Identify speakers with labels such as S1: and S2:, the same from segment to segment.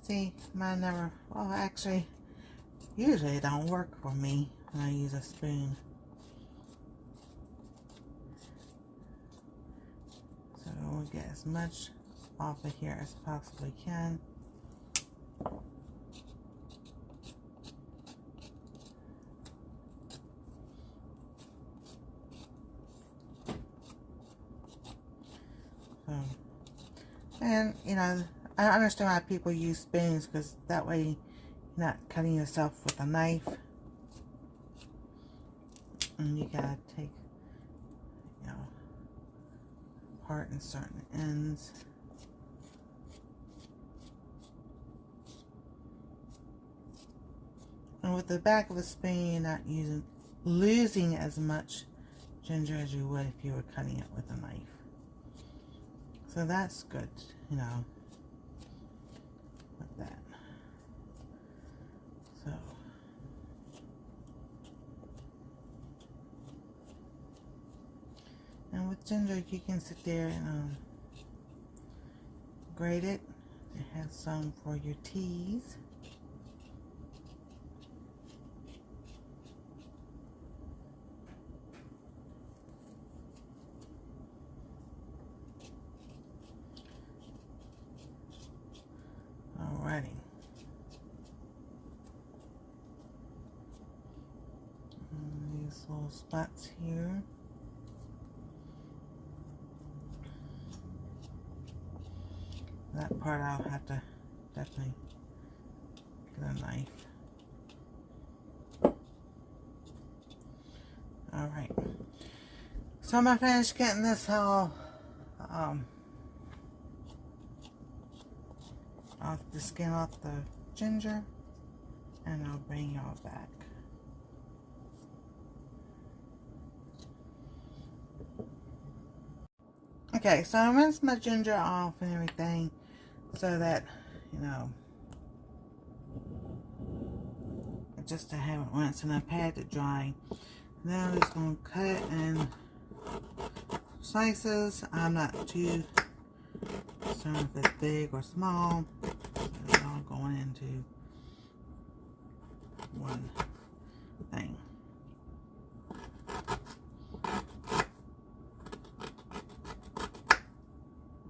S1: See, mine never, well, actually, usually it don't work for me when I use a spoon. So we'll get as much off of here as possibly can. And you know, I understand why people use spoons, because that way you're not cutting yourself with a knife. And you gotta take, you know, part in certain ends. And with the back of a spoon, you're not losing as much ginger as you would if you were cutting it with a knife. So that's good, you know, with that. So, and with ginger, you can sit there and grate it. It has some for your teas. Alrighty. And these little spots here. That part I'll have to definitely get a knife. Alright. So I'm gonna finish getting this all off the skin off the ginger, and I'll bring y'all back. Okay, so I rinsed my ginger off and everything so that, you know, just to have it rinsed, and I've had it dry. Now I'm just going to cut it in slices. I'm not too concerned if it's big or small. It's all going into one thing.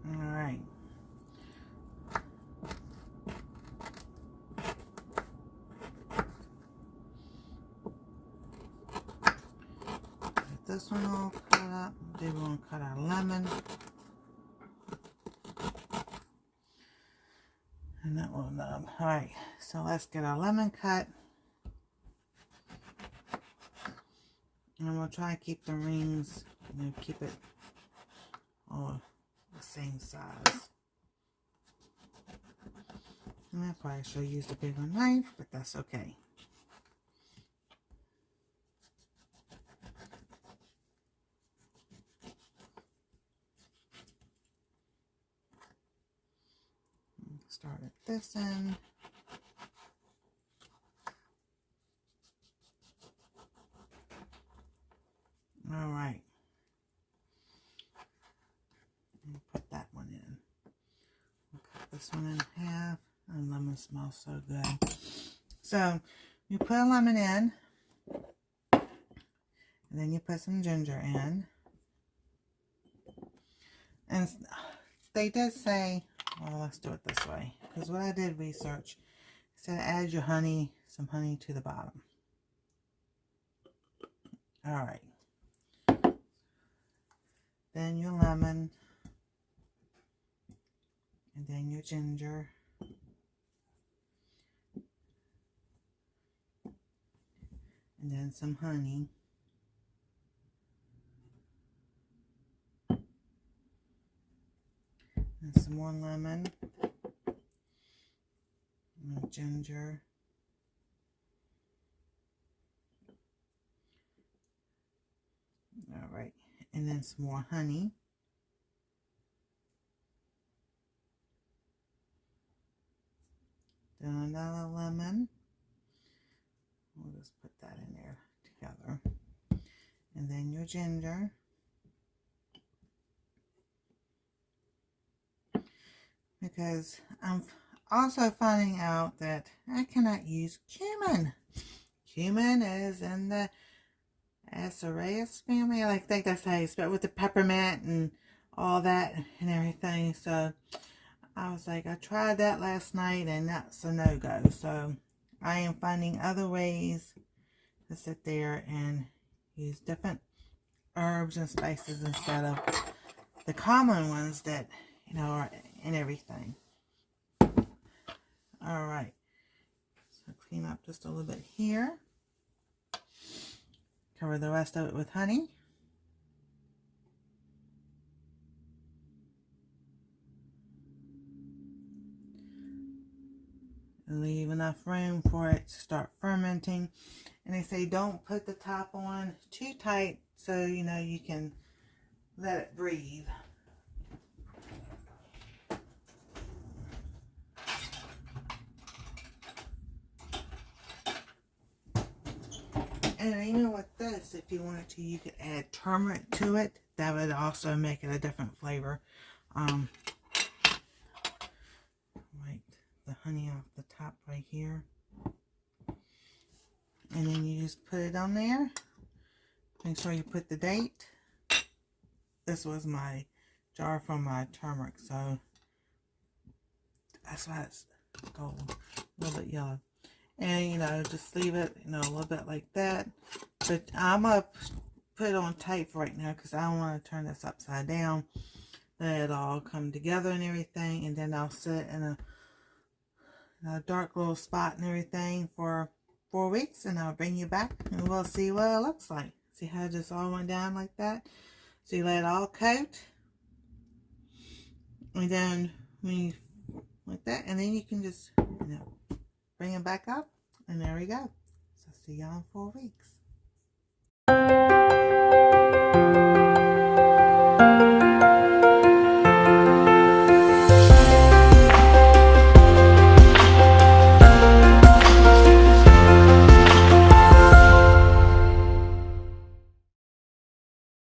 S1: Alright. Get this one all cut up. Then we're going to cut our lemon. And that one, alright, so let's get our lemon cut. And we'll try to keep the rings, you know, keep it all the same size. And I probably should have used a bigger knife, but that's okay. Start at this end. All right. Put that one in. We'll cut this one in half. And lemon smells so good. So you put a lemon in, and then you put some ginger in. And they did say, well, let's do it this way, because what I did research, it said add your honey, some honey to the bottom. All right. Then your lemon, and then your ginger, and then some honey. And some more lemon, and ginger, all right, and then some more honey. Then another lemon. We'll just put that in there together. And then your ginger. Because Also finding out that I cannot use cumin. Cumin is in the Aceraceae family. I think that's how you spell it, with the peppermint and all that and everything. So I was like, I tried that last night and that's a no-go. So I am finding other ways to sit there and use different herbs and spices instead of the common ones that, you know, are in everything. Alright, so clean up just a little bit here. Cover the rest of it with honey. And leave enough room for it to start fermenting. And they say don't put the top on too tight so you know you can let it breathe. And even with this, if you wanted to, you could add turmeric to it. That would also make it a different flavor. Right, the honey off the top right here. And then you just put it on there. Make sure you put the date. This was my jar from my turmeric, so that's why it's gold, a little bit yellow. And, you know, just leave it, you know, a little bit like that. But I'm going to put it on tight for right now because I don't want to turn this upside down. Let it all come together and everything. And then I'll sit in a dark little spot and everything for 4 weeks. And I'll bring you back and we'll see what it looks like. See how it just all went down like that? So you let it all coat. And then when you, like that. And then you can just, you know, bring it back up, and there we go. So see y'all in 4 weeks.